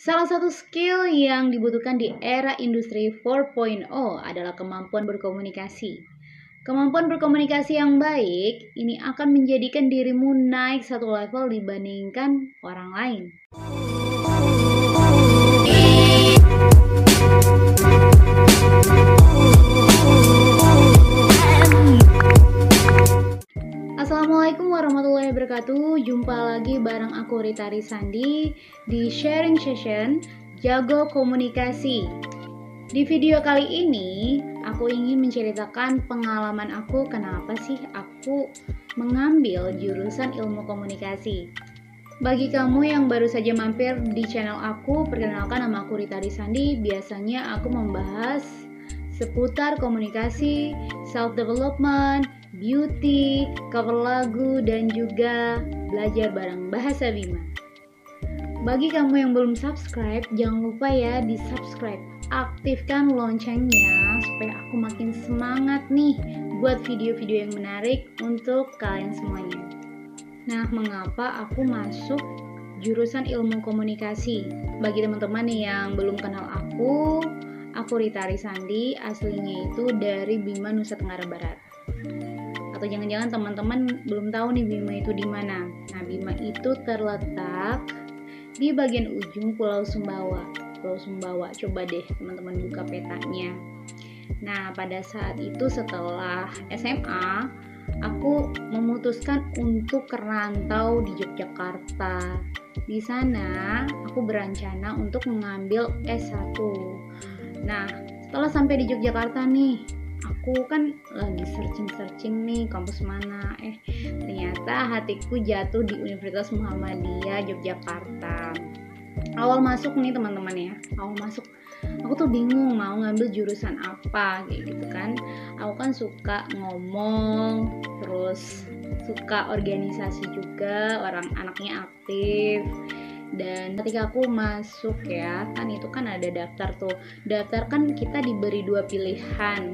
Salah satu skill yang dibutuhkan di era industri 4.0 adalah kemampuan berkomunikasi. Kemampuan berkomunikasi yang baik ini akan menjadikan dirimu naik satu level dibandingkan orang lain. Assalamualaikum warahmatullahi wabarakatuh. Jumpa lagi bareng aku Rita Risandi di sharing session Jago Komunikasi. Di video kali ini aku ingin menceritakan pengalaman aku kenapa sih aku mengambil jurusan ilmu komunikasi. Bagi kamu yang baru saja mampir di channel aku, perkenalkan nama aku Rita Risandi. Biasanya aku membahas seputar komunikasi, self-development, beauty, cover lagu, dan juga belajar bareng Bahasa Bima. Bagi kamu yang belum subscribe, jangan lupa ya di subscribe. Aktifkan loncengnya supaya aku makin semangat nih buat video-video yang menarik untuk kalian semuanya. Nah, mengapa aku masuk jurusan ilmu komunikasi? Bagi teman-teman yang belum kenal aku Rita Risandi, aslinya itu dari Bima, Nusa Tenggara Barat. Atau jangan-jangan teman-teman belum tahu nih Bima itu di mana. Nah, Bima itu terletak di bagian ujung Pulau Sumbawa. Pulau Sumbawa, coba deh teman-teman buka petanya. Nah, pada saat itu setelah SMA, aku memutuskan untuk merantau di Yogyakarta. Di sana, aku berencana untuk mengambil S1. Nah, setelah sampai di Yogyakarta nih, aku kan lagi searching nih kampus mana. Ternyata hatiku jatuh di Universitas Muhammadiyah Yogyakarta. Awal masuk nih teman-teman ya, aku tuh bingung mau ngambil jurusan apa kayak gitu kan. Aku kan suka ngomong, terus suka organisasi juga, anaknya aktif. Dan ketika aku masuk ya, kan itu kan ada daftar tuh. Daftar kan kita diberi 2 pilihan.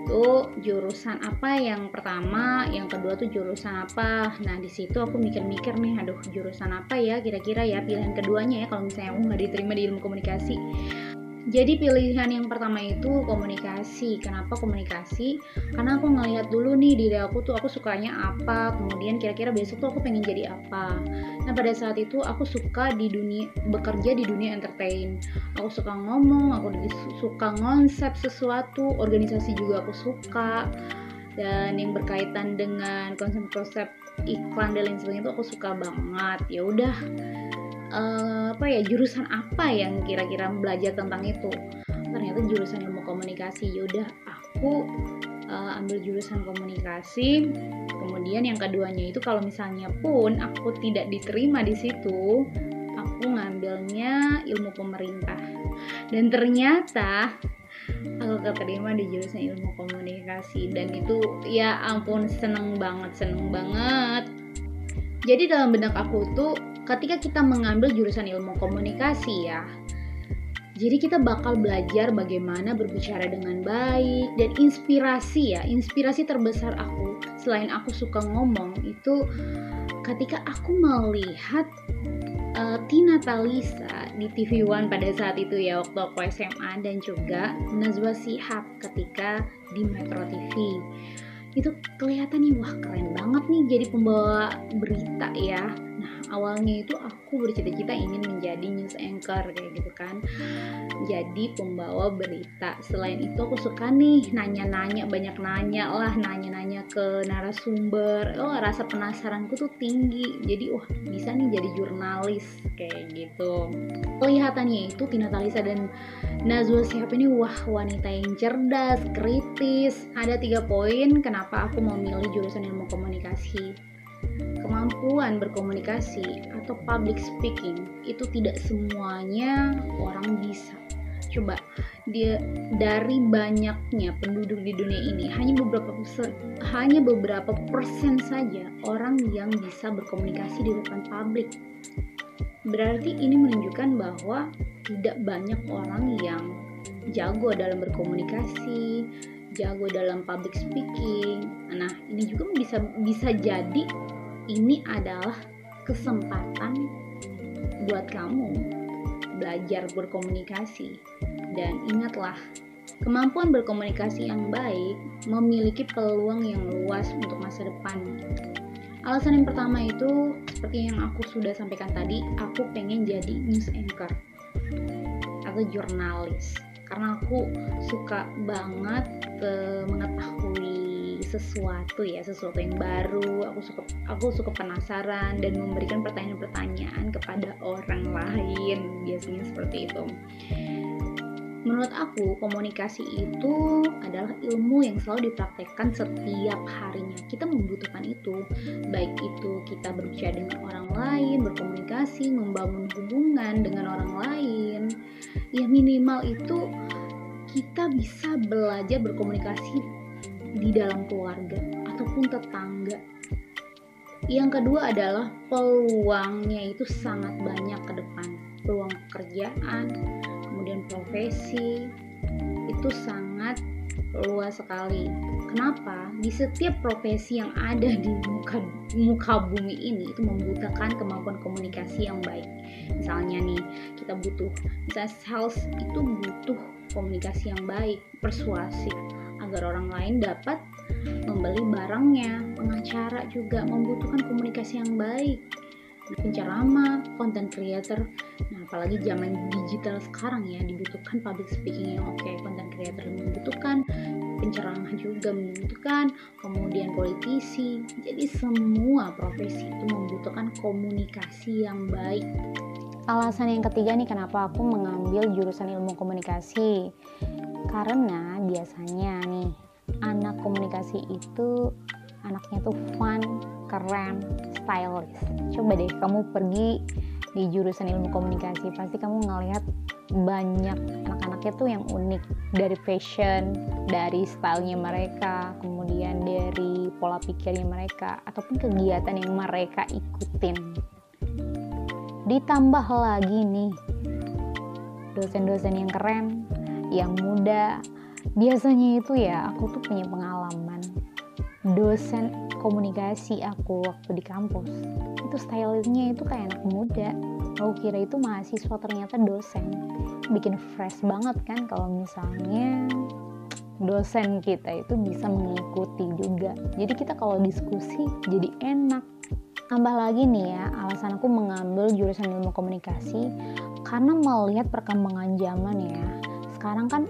Itu jurusan apa yang pertama, yang kedua tuh jurusan apa. Nah, di situ aku mikir-mikir nih, aduh jurusan apa ya kira-kira ya pilihan keduanya ya kalau misalnya aku nggak diterima di ilmu komunikasi. Jadi pilihan yang pertama itu komunikasi. Kenapa komunikasi? Karena aku ngelihat dulu nih diri aku sukanya apa, kemudian kira-kira besok tuh aku pengen jadi apa. Nah, pada saat itu aku suka bekerja di dunia entertain. Aku suka ngomong, aku suka konsep sesuatu, organisasi juga aku suka. Dan yang berkaitan dengan konsep-konsep iklan dan lain sebagainya itu aku suka banget. Ya udah, jurusan apa yang kira-kira belajar tentang itu. Ternyata jurusan ilmu komunikasi. Yaudah, aku ambil jurusan komunikasi. Kemudian yang keduanya itu kalau misalnya pun aku tidak diterima di situ, aku ngambilnya ilmu pemerintah. Dan ternyata aku keterima di jurusan ilmu komunikasi, dan itu ya ampun seneng banget. Jadi dalam benak aku tuh ketika kita mengambil jurusan ilmu komunikasi ya, jadi kita bakal belajar bagaimana berbicara dengan baik. Dan inspirasi terbesar aku selain aku suka ngomong itu ketika aku melihat Tina Talisa di TV One pada saat itu ya, waktu aku SMA, dan juga Najwa Shihab ketika di Metro TV. Itu kelihatan nih, wah keren banget nih jadi pembawa berita ya. Nah, awalnya itu aku bercita-cita ingin menjadi news anchor kayak gitu kan, jadi pembawa berita. Selain itu aku suka nih banyak nanya ke narasumber. Rasa penasaranku tuh tinggi, jadi bisa nih jadi jurnalis kayak gitu. Kelihatannya itu Tina Talisa dan Najwa Shihab ini wanita yang cerdas, kritis. Ada 3 poin kenapa aku memilih jurusan ilmu komunikasi. Kemampuan berkomunikasi atau public speaking itu tidak semuanya orang bisa. Coba dari banyaknya penduduk di dunia ini hanya beberapa persen saja orang yang bisa berkomunikasi di depan publik. Berarti ini menunjukkan bahwa tidak banyak orang yang jago dalam berkomunikasi, jago dalam public speaking. Nah, ini juga bisa jadi ini adalah kesempatan buat kamu belajar berkomunikasi. Dan ingatlah, kemampuan berkomunikasi yang baik memiliki peluang yang luas untuk masa depan. Alasan yang pertama itu, seperti yang aku sudah sampaikan tadi, aku pengen jadi news anchor atau jurnalis. Karena aku suka banget mengetahui sesuatu yang baru. Aku suka penasaran dan memberikan pertanyaan-pertanyaan kepada orang lain, biasanya seperti itu. Menurut aku, komunikasi itu adalah ilmu yang selalu dipraktekkan setiap harinya. Kita membutuhkan itu, baik itu kita berbicara dengan orang lain, berkomunikasi, membangun hubungan dengan orang lain. Ya minimal itu kita bisa belajar berkomunikasi di dalam keluarga ataupun tetangga. Yang kedua adalah peluangnya itu sangat banyak ke depan. Peluang pekerjaan, kemudian profesi, itu sangat luas sekali. Kenapa? Di setiap profesi yang ada di muka bumi ini itu membutuhkan kemampuan komunikasi yang baik. Misalnya nih, misalnya sales itu butuh komunikasi yang baik, persuasif, agar orang lain dapat membeli barangnya. Pengacara juga membutuhkan komunikasi yang baik. Penceramah, content creator, apalagi zaman digital sekarang ya, dibutuhkan public speaking yang oke. Content creator membutuhkan, penceramah juga membutuhkan, kemudian politisi. Jadi semua profesi itu membutuhkan komunikasi yang baik. Alasan yang ketiga nih, kenapa aku mengambil jurusan ilmu komunikasi, karena biasanya nih anak komunikasi itu anaknya tuh fun, keren, stylish. Coba deh kamu pergi di jurusan ilmu komunikasi, pasti kamu ngelihat banyak anak-anaknya tuh yang unik, dari fashion, dari stylenya mereka, kemudian dari pola pikirnya mereka, ataupun kegiatan yang mereka ikutin. Ditambah lagi nih dosen-dosen yang keren, yang muda. Biasanya itu ya, aku tuh punya pengalaman dosen komunikasi aku waktu di kampus itu stylingnya itu kayak anak muda. Aku kira itu mahasiswa, ternyata dosen. Bikin fresh banget kan kalau misalnya dosen kita itu bisa mengikuti juga. Jadi kita kalau diskusi jadi enak. Tambah lagi nih ya, alasan aku mengambil jurusan ilmu komunikasi karena melihat perkembangan zaman ya. Sekarang kan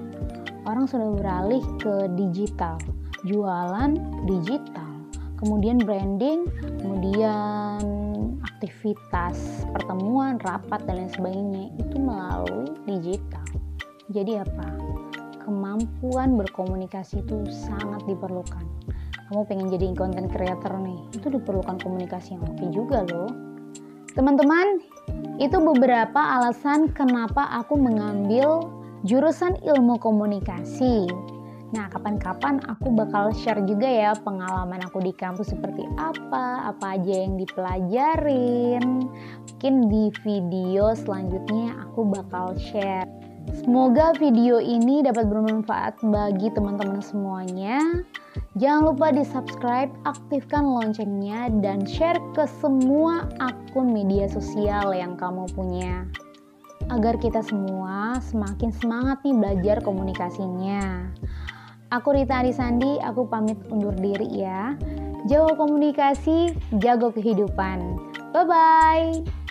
orang sudah beralih ke digital, jualan digital, kemudian branding, kemudian aktivitas pertemuan, rapat dan lain sebagainya itu melalui digital. Jadi apa? Kemampuan berkomunikasi itu sangat diperlukan. Kamu pengen jadi content creator nih, itu diperlukan komunikasi yang oke juga loh. Teman-teman, itu beberapa alasan kenapa aku mengambil jurusan ilmu komunikasi. Nah, kapan-kapan aku bakal share juga ya pengalaman aku di kampus seperti apa aja yang dipelajarin. Mungkin di video selanjutnya aku bakal share. Semoga video ini dapat bermanfaat bagi teman-teman semuanya. Jangan lupa di-subscribe, aktifkan loncengnya, dan share ke semua akun media sosial yang kamu punya. Agar kita semua semakin semangat nih belajar komunikasinya. Aku Rita Arisandi, aku pamit undur diri ya. Jago komunikasi, jago kehidupan. Bye-bye.